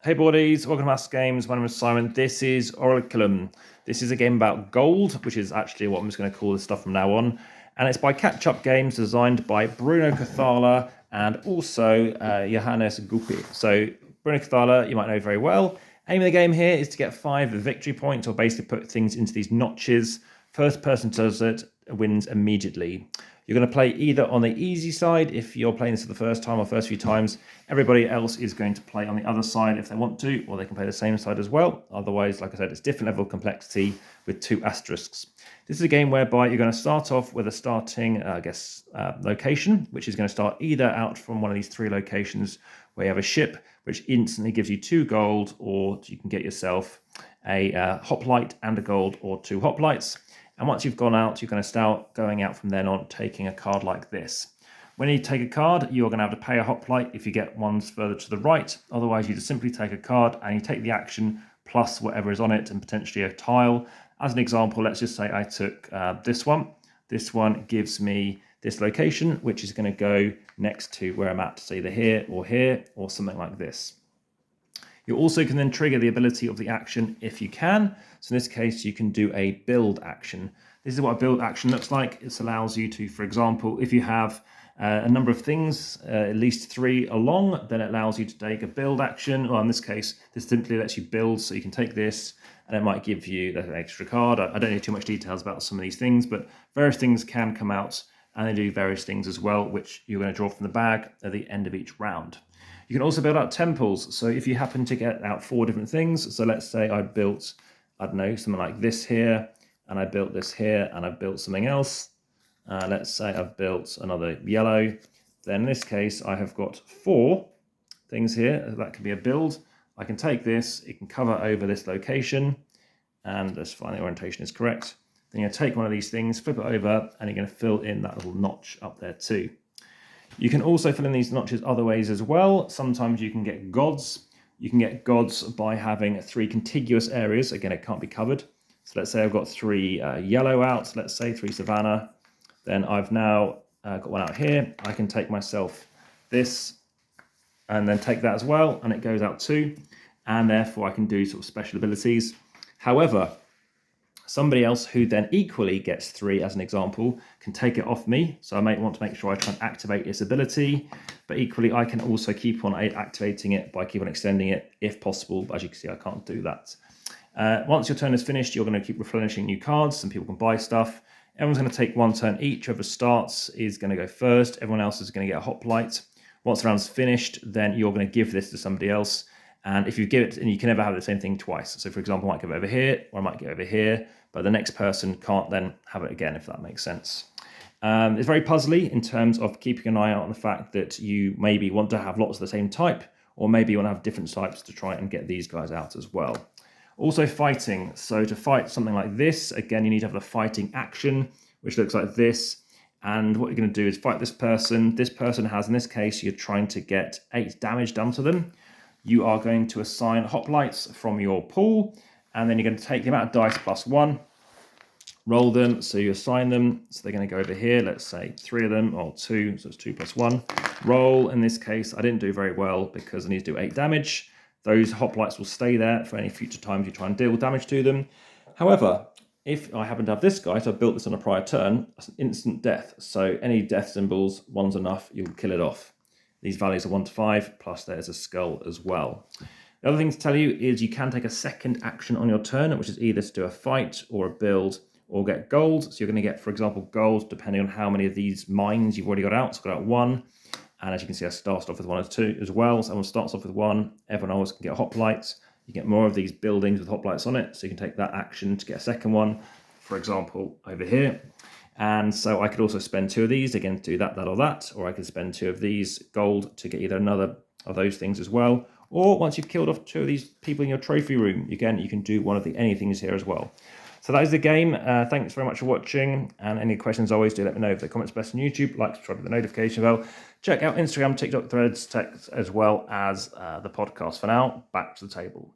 Hey boardies, welcome to AmassGames. My name is Simon. This is Orichalcum. This is a game about gold, which is actually what I'm just going to call this stuff from now on. And it's by Catch Up Games, designed by Bruno Cathala and also Johannes Guppy. So Bruno Cathala, you might know very well. Aim of the game here is to get 5 victory points, or basically put things into these notches. First person does it wins immediately. You're going to play either on the easy side if you're playing this for the first time or first few times. Everybody else is going to play on the other side if they want to, or they can play the same side as well. Otherwise, like I said, it's different level of complexity with 2 asterisks. This is a game whereby you're going to start off with a starting, location, which is going to start either out from one of these 3 locations where you have a ship, which instantly gives you 2 gold, or you can get yourself a hoplite and a gold, or 2 hoplites. And once you've gone out, you're going to start going out from then on, taking a card like this. When you take a card, you're going to have to pay a hoplite if you get ones further to the right. Otherwise, you just simply take a card and you take the action plus whatever is on it and potentially a tile. As an example, let's just say I took this one. This one gives me this location, which is going to go next to where I'm at, so either here or something like this. You also can then trigger the ability of the action if you can. So in this case, you can do a build action. This is what a build action looks like. It allows you to, for example, if you have a number of things, at least 3 along, then it allows you to take a build action. Well, in this case, this simply lets you build, so you can take this and it might give you an extra card. I don't know too much details about some of these things, but various things can come out and they do various things as well, which you're going to draw from the bag at the end of each round. You can also build out temples. So if you happen to get out 4 different things, so let's say I built, I don't know, something like this here, and I built this here, and I built something else. Let's say I've built another yellow. Then in this case, I have got 4 things here. That could be a build. I can take this, it can cover over this location, and let's find the orientation is correct. Then you take one of these things, flip it over, and you're going to fill in that little notch up there too. You can also fill in these notches other ways as well. Sometimes you can get gods. You can get gods by having 3 contiguous areas. Again, it can't be covered. So let's say I've got 3 yellow out, let's say 3 savannah. Then I've now got one out here. I can take myself this and then take that as well, and it goes out too. And therefore I can do sort of special abilities. However, somebody else who then equally gets 3, as an example, can take it off me. So I may want to make sure I try and activate its ability, but equally I can also keep on activating it by keep on extending it if possible. But as you can see, I can't do that. Once your turn is finished, you're going to keep replenishing new cards. Some people can buy stuff. Everyone's going to take 1 turn each. Whoever starts is going to go first. Everyone else is going to get a hoplite. Once the round's finished, then you're going to give this to somebody else. And if you give it, and you can never have the same thing twice. So for example, I might give it over here, or I might give it over here, but the next person can't then have it again, if that makes sense. It's very puzzly in terms of keeping an eye out on the fact that you maybe want to have lots of the same type, or maybe you want to have different types to try and get these guys out as well. Also fighting. So to fight something like this, again, you need to have the fighting action, which looks like this. And what you're going to do is fight this person. This person has, in this case, you're trying to get 8 damage done to them. You are going to assign hoplites from your pool, and then you're going to take the amount of dice plus 1, roll them, so you assign them, so they're going to go over here, let's say 3 of them, or 2, so it's 2 plus 1. Roll, in this case, I didn't do very well because I need to do 8 damage. Those hoplites will stay there for any future times you try and deal damage to them. However, if I happen to have this guy, so I built this on a prior turn, that's an instant death. So any death symbols, 1's enough, you'll kill it off. These values are 1 to 5, plus there's a skull as well. The other thing to tell you is you can take a second action on your turn, which is either to do a fight or a build or get gold. So you're going to get, for example, gold depending on how many of these mines you've already got out. So I've got out 1. And as you can see, I started off with 1 or 2 as well. So everyone starts off with 1. Everyone always can get hoplites. You get more of these buildings with hoplites on it. So you can take that action to get a second one, for example, over here. And so I could also spend 2 of these, again, to do that, or that. Or I could spend 2 of these gold to get either another of those things as well. Or once you've killed off 2 of these people in your trophy room, again, you can do one of the any things here as well. So that is the game. Thanks very much for watching. And any questions, always do let me know. If the comments best on YouTube, like, subscribe to the notification bell. Check out Instagram, TikTok, Threads, text, as well as the podcast. For now, back to the table.